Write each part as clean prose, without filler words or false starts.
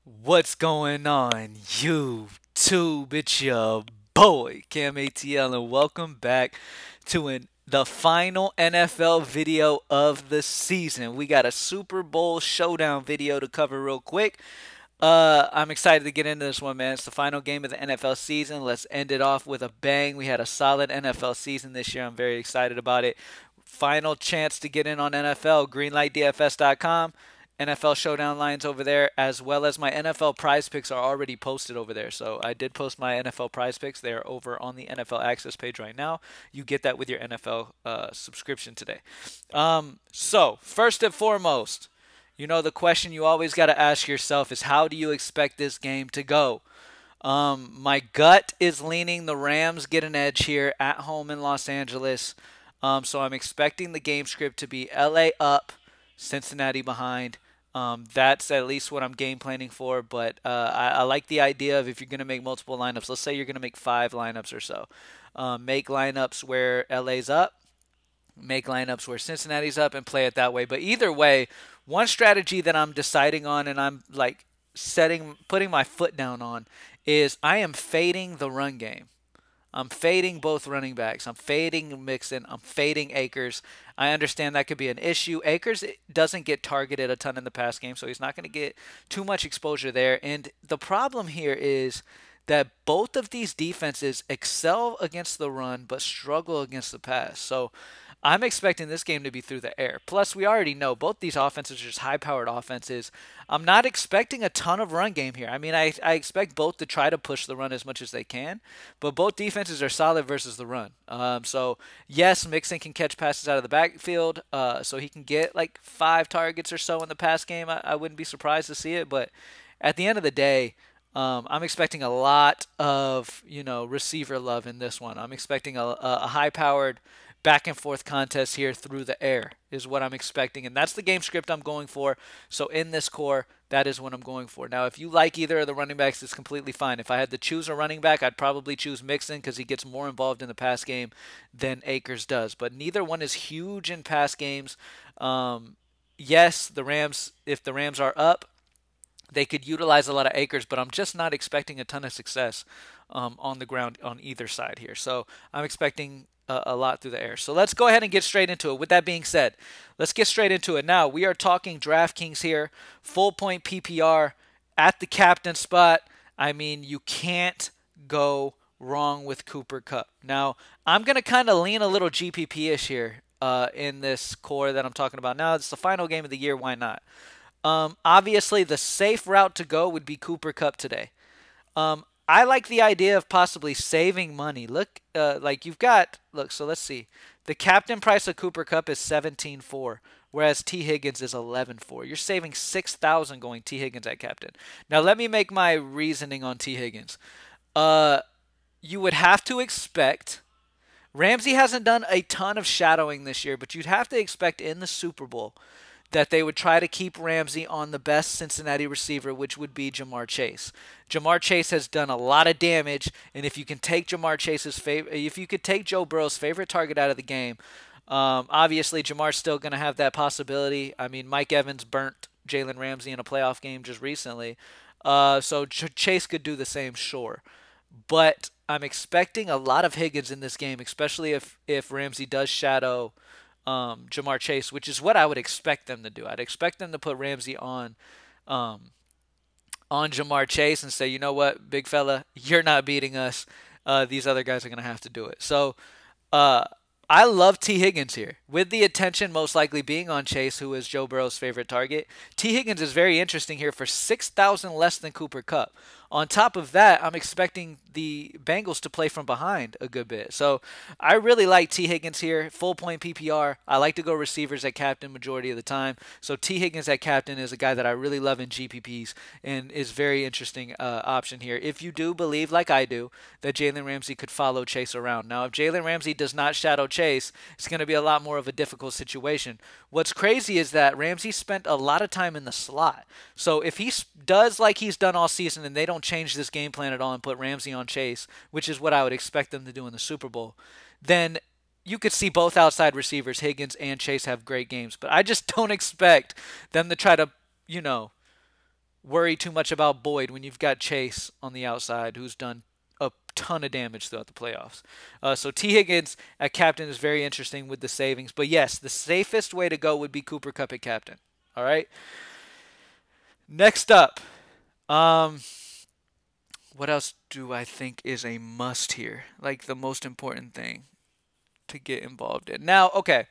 What's going on, YouTube? It's your boy Cam ATL, and welcome back to the final NFL video of the season. We got a Super Bowl showdown video to cover real quick. I'm excited to get into this one, man. It's the final game of the NFL season. Let's end it off with a bang. We had a solid NFL season this year. I'm very excited about it. Final chance to get in on NFL. GreenlightDFS.com. NFL Showdown lines over there, as well as my NFL prize picks are already posted over there. So I did post my NFL prize picks. They're over on the NFL Access page right now. You get that with your NFL subscription today. So, first and foremost, the question you always got to ask yourself is how do you expect this game to go? My gut is leaning the Rams get an edge here at home in Los Angeles. So I'm expecting the game script to be LA up, Cincinnati behind. That's at least what I'm game planning for. But I like the idea of if you're going to make multiple lineups, let's say you're going to make 5 lineups or so. Make lineups where LA's up, make lineups where Cincinnati's up, and play it that way. But either way, one strategy that I'm deciding on and I'm like putting my foot down on is I am fading the run game. I'm fading both running backs. I'm fading Mixon. I'm fading Akers. I understand that could be an issue. Akers doesn't get targeted a ton in the pass game, so he's not going to get too much exposure there. And the problem here is that both of these defenses excel against the run but struggle against the pass. So I'm expecting this game to be through the air. Plus, we already know both these offenses are just high-powered offenses. I'm not expecting a ton of run game here. I mean, I expect both to try to push the run as much as they can, but both defenses are solid versus the run. So, yes, Mixon can catch passes out of the backfield, so he can get like 5 targets or so in the pass game. I wouldn't be surprised to see it, but at the end of the day, I'm expecting a lot of receiver love in this one. I'm expecting a high-powered back and forth contest here through the air is what I'm expecting, and that's the game script I'm going for. So in this core, that is what I'm going for. Now, if you like either of the running backs, it's completely fine. If I had to choose a running back, I'd probably choose Mixon because he gets more involved in the pass game than Akers does. But neither one is huge in pass games. Yes, the Rams, if the Rams are up, they could utilize a lot of Akers, but I'm just not expecting a ton of success on the ground on either side here. So I'm expecting a lot through the air. So let's go ahead and get straight into it. With that being said, let's get straight into it. Now, we are talking DraftKings here, full point PPR at the captain spot. I mean, you can't go wrong with Cooper Kupp. Now, I'm going to kind of lean a little GPP-ish here in this core that I'm talking about. Now, it's the final game of the year. Why not? Obviously, the safe route to go would be Cooper Kupp today. I like the idea of possibly saving money. Look, like you've got, look, so let's see. The captain price of Cooper Kupp is 17.4, whereas T. Higgins is 11.4. You're saving 6,000 going T. Higgins at captain. Now, let me make my reasoning on T. Higgins. You would have to expect, Ramsey hasn't done a ton of shadowing this year, but you'd have to expect in the Super Bowl that they would try to keep Ramsey on the best Cincinnati receiver, which would be Ja'Marr Chase. Ja'Marr Chase has done a lot of damage, and if you can take if you could take Joe Burrow's favorite target out of the game, obviously Ja'Marr's still going to have that possibility. I mean, Mike Evans burnt Jalen Ramsey in a playoff game just recently, so Chase could do the same, sure. But I'm expecting a lot of Higgins in this game, especially if Ramsey does shadow Ja'Marr Chase, which is what I would expect them to do. I'd expect them to put Ramsey on Ja'Marr Chase and say, you know what, big fella, you're not beating us. These other guys are going to have to do it. So uh, I love T. Higgins here. With the attention most likely being on Chase, who is Joe Burrow's favorite target, T. Higgins is very interesting here for 6,000 less than Cooper Kupp. On top of that, I'm expecting the Bengals to play from behind a good bit. So I really like T. Higgins here, full point PPR. I like to go receivers at captain majority of the time. So T. Higgins at captain is a guy that I really love in GPPs and is very interesting option here. If you do believe, like I do, that Jalen Ramsey could follow Chase around. Now, if Jalen Ramsey does not shadow Chase, it's going to be a lot more of a difficult situation. What's crazy is that Ramsey spent a lot of time in the slot. So if he does like he's done all season and they don't change this game plan at all and put Ramsey on Chase, which is what I would expect them to do in the Super Bowl, then you could see both outside receivers, Higgins and Chase, have great games. But I just don't expect them to try to, you know, worry too much about Boyd when you've got Chase on the outside, who's done a ton of damage throughout the playoffs. So T. Higgins at captain is very interesting with the savings. But yes, the safest way to go would be Cooper Kupp at captain. All right. Next up, what else do I think is a must here? Like the most important thing to get involved in. Now, okay,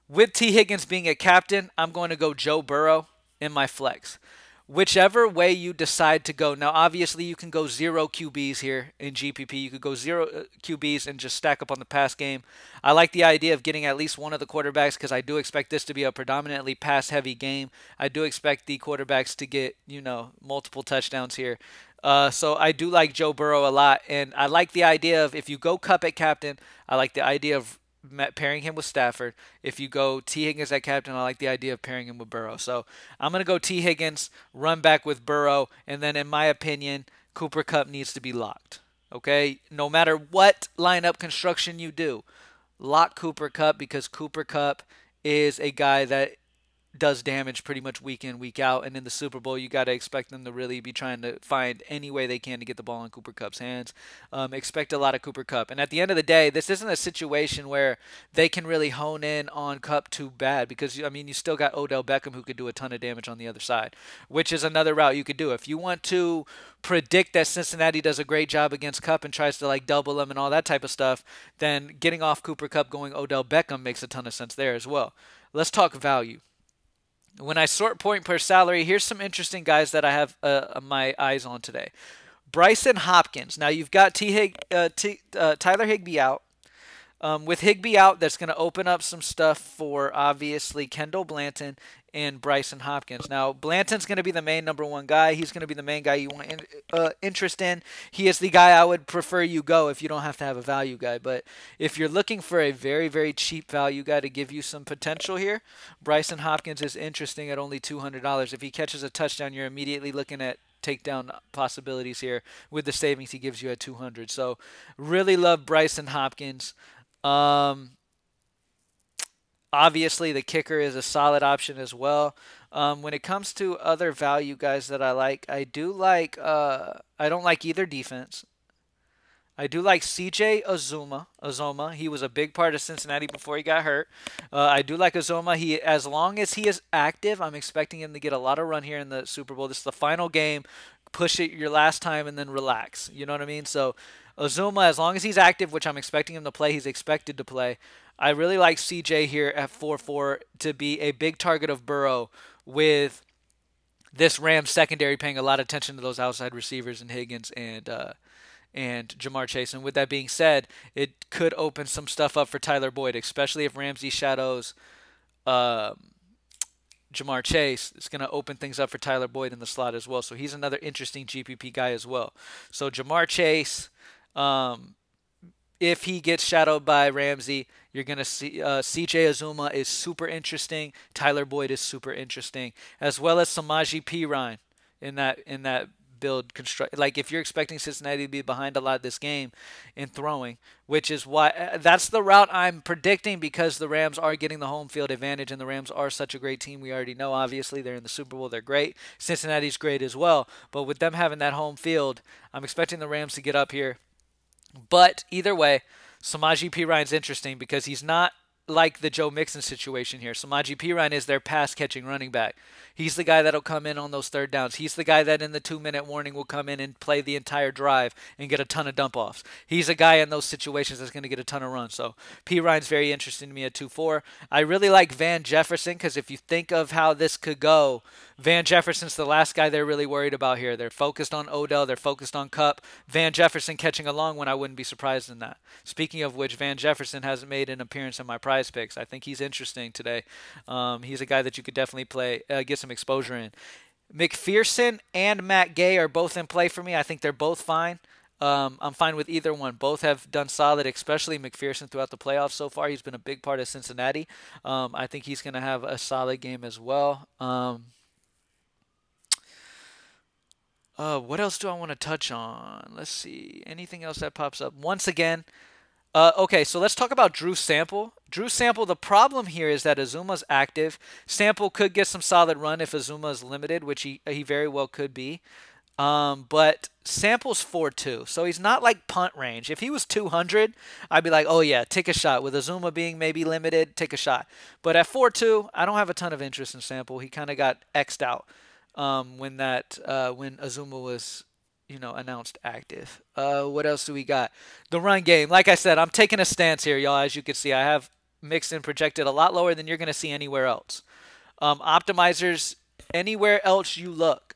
with T. Higgins being a captain, I'm going to go Joe Burrow in my flex. Whichever way you decide to go. Now, obviously, you can go zero QBs here in GPP. You could go zero QBs and just stack up on the pass game. I like the idea of getting at least one of the quarterbacks because I do expect this to be a predominantly pass-heavy game. I do expect the quarterbacks to get, multiple touchdowns here. So I do like Joe Burrow a lot, and I like the idea of if you go Kupp at captain, I like the idea of pairing him with Stafford. If you go T. Higgins at captain, I like the idea of pairing him with Burrow. So I'm going to go T. Higgins, run back with Burrow, and then in my opinion, Cooper Kupp needs to be locked. Okay? No matter what lineup construction you do, lock Cooper Kupp because Cooper Kupp is a guy that does damage pretty much week in, week out. And in the Super Bowl, you got to expect them to really be trying to find any way they can to get the ball in Cooper Kupp's hands. Expect a lot of Cooper Kupp. And at the end of the day, this isn't a situation where they can really hone in on Kupp too bad because, you still got Odell Beckham who could do a ton of damage on the other side, which is another route you could do. If you want to predict that Cincinnati does a great job against Kupp and tries to double them and all that type of stuff, then getting off Cooper Kupp going Odell Beckham makes a ton of sense there as well. Let's talk value. When I sort point per salary, here's some interesting guys that I have my eyes on today. Brycen Hopkins. Now you've got Tyler Higbee out. With Higbee out, that's going to open up some stuff for obviously Kendall Blanton and Brycen Hopkins. Now, Blanton's going to be the main number one guy. He's going to be the main guy you want interest in. He is the guy I would prefer you go if you don't have to have a value guy. But if you're looking for a very, very cheap value guy to give you some potential here, Brycen Hopkins is interesting at only $200. If he catches a touchdown, you're immediately looking at takedown possibilities here with the savings he gives you at 200. So really love Brycen Hopkins. Obviously, the kicker is a solid option as well. When it comes to other value guys that I like, I don't like either defense. I do like CJ Uzomah. He was a big part of Cincinnati before he got hurt. I do like Uzomah. As long as he is active, I'm expecting him to get a lot of run here in the Super Bowl. This is the final game. Push it your last time and then relax. You know what I mean? So Uzomah, as long as he's active, which I'm expecting him to play, he's expected to play. I really like CJ here at 4-4 to be a big target of Burrow with this Rams secondary paying a lot of attention to those outside receivers and Higgins and Ja'Marr Chase. And with that being said, it could open some stuff up for Tyler Boyd, especially if Ramsey shadows Ja'Marr Chase. It's going to open things up for Tyler Boyd in the slot as well. So he's another interesting GPP guy as well. So Ja'Marr Chase, if he gets shadowed by Ramsey, you're going to see CJ Uzomah is super interesting. Tyler Boyd is super interesting, as well as Samaje Perine in that build construct. Like if you're expecting Cincinnati to be behind a lot this game in throwing, which is why that's the route I'm predicting because the Rams are getting the home field advantage and the Rams are such a great team. We already know, obviously, they're in the Super Bowl. They're great. Cincinnati's great as well. But with them having that home field, I'm expecting the Rams to get up here. But either way, Samaje Perine's interesting because he's not like the Joe Mixon situation here. Samaje Perine is their pass-catching running back. He's the guy that'll come in on those third downs. He's the guy that in the 2-minute warning will come in and play the entire drive and get a ton of dump-offs. He's a guy in those situations that's going to get a ton of runs. So Perine's very interesting to me at 2-4. I really like Van Jefferson because if you think of how this could go, Van Jefferson's the last guy they're really worried about here. They're focused on Odell. They're focused on Kupp. Van Jefferson catching a long one, I wouldn't be surprised in that. Speaking of which, Van Jefferson hasn't made an appearance in my prize picks. I think he's interesting today. He's a guy that you could definitely get some exposure in. McPherson and Matt Gay are both in play for me. I think they're both fine. I'm fine with either one. Both have done solid, especially McPherson throughout the playoffs so far. He's been a big part of Cincinnati. I think he's going to have a solid game as well. What else do I want to touch on? Let's see. Anything else that pops up? Once again, Okay, so let's talk about Drew Sample. Drew Sample, the problem here is that Azuma's active. Sample could get some solid run if Azuma is limited, which he very well could be. But Sample's 4'2", so he's not like punt range. If he was 200, I'd be like, oh yeah, take a shot. With Azuma being maybe limited, take a shot. But at 4'2", I don't have a ton of interest in Sample. He kind of got X'd out when Azuma was announced active. What else do we got? The run game. Like I said, I'm taking a stance here, y'all. As you can see, I have Mixon projected a lot lower than you're going to see anywhere else. Optimizers, anywhere else you look,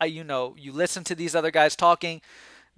you listen to these other guys talking.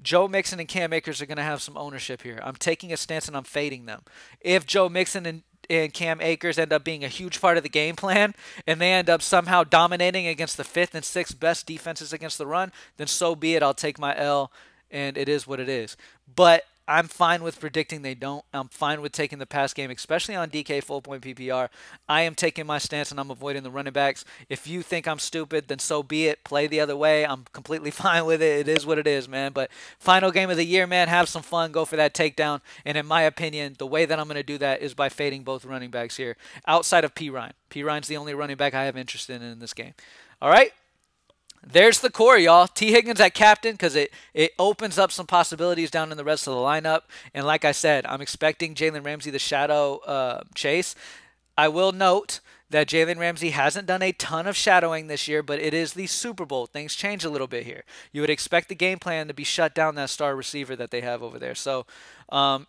Joe Mixon and Cam Akers are going to have some ownership here. I'm taking a stance and I'm fading them. If Joe Mixon and Cam Akers end up being a huge part of the game plan and they end up somehow dominating against the fifth and sixth best defenses against the run, then so be it. I'll take my L, and it is what it is. But I'm fine with predicting they don't. I'm fine with taking the pass game, especially on DK full point PPR. I am taking my stance and I'm avoiding the running backs. If you think I'm stupid, then so be it. Play the other way. I'm completely fine with it. It is what it is, man. But final game of the year, man, have some fun. Go for that takedown. And in my opinion, the way that I'm going to do that is by fading both running backs here outside of P. Ryan. P. Ryan's the only running back I have interest in this game. All right? There's the core, y'all. T. Higgins at captain because it opens up some possibilities down in the rest of the lineup. And like I said, I'm expecting Jalen Ramsey the shadow chase. I will note that Jalen Ramsey hasn't done a ton of shadowing this year, but it is the Super Bowl. Things change a little bit here. You would expect the game plan to be shut down that star receiver that they have over there. So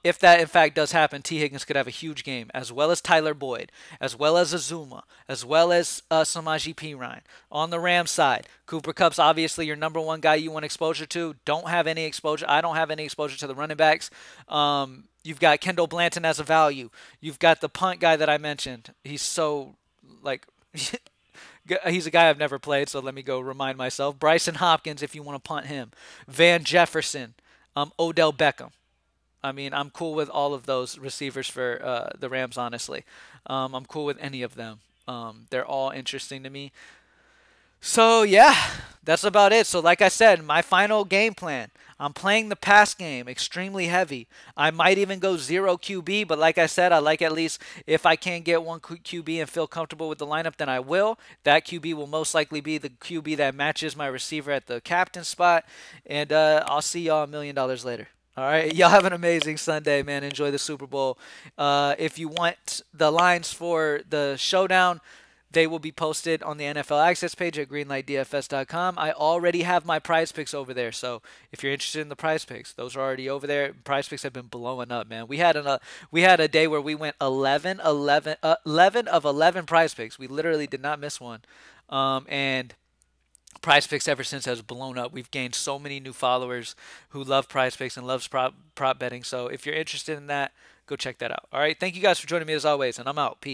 if that, in fact, does happen, T. Higgins could have a huge game, as well as Tyler Boyd, as well as Azuma, as well as Samaje Perine. On the Rams side, Cooper Kupp's obviously your number one guy you want exposure to. Don't have any exposure. I don't have any exposure to the running backs. You've got Kendall Blanton as a value. You've got the punt guy that I mentioned. He's so, like, he's a guy I've never played, so let me go remind myself. Bryson Hopkins, if you want to punt him. Van Jefferson. Odell Beckham. I mean, I'm cool with all of those receivers for the Rams, honestly. I'm cool with any of them. They're all interesting to me. So, yeah, that's about it. So, like I said, my final game plan, I'm playing the pass game extremely heavy. I might even go 0 QB, but like I said, I like at least if I can get one QB and feel comfortable with the lineup, then I will. That QB will most likely be the QB that matches my receiver at the captain spot. And I'll see y'all $1 million later. All right, y'all have an amazing Sunday, man. Enjoy the Super Bowl. If you want the lines for the showdown, they will be posted on the NFL Access page at greenlightdfs.com. I already have my prize picks over there, so if you're interested in the prize picks, those are already over there. Prize picks have been blowing up, man. We had a day where we went 11 of 11 prize picks. We literally did not miss one, and Prize Picks ever since has blown up. We've gained so many new followers who love Prize Picks and loves prop betting. So if you're interested in that, go check that out. All right, thank you guys for joining me as always, and I'm out. Peace.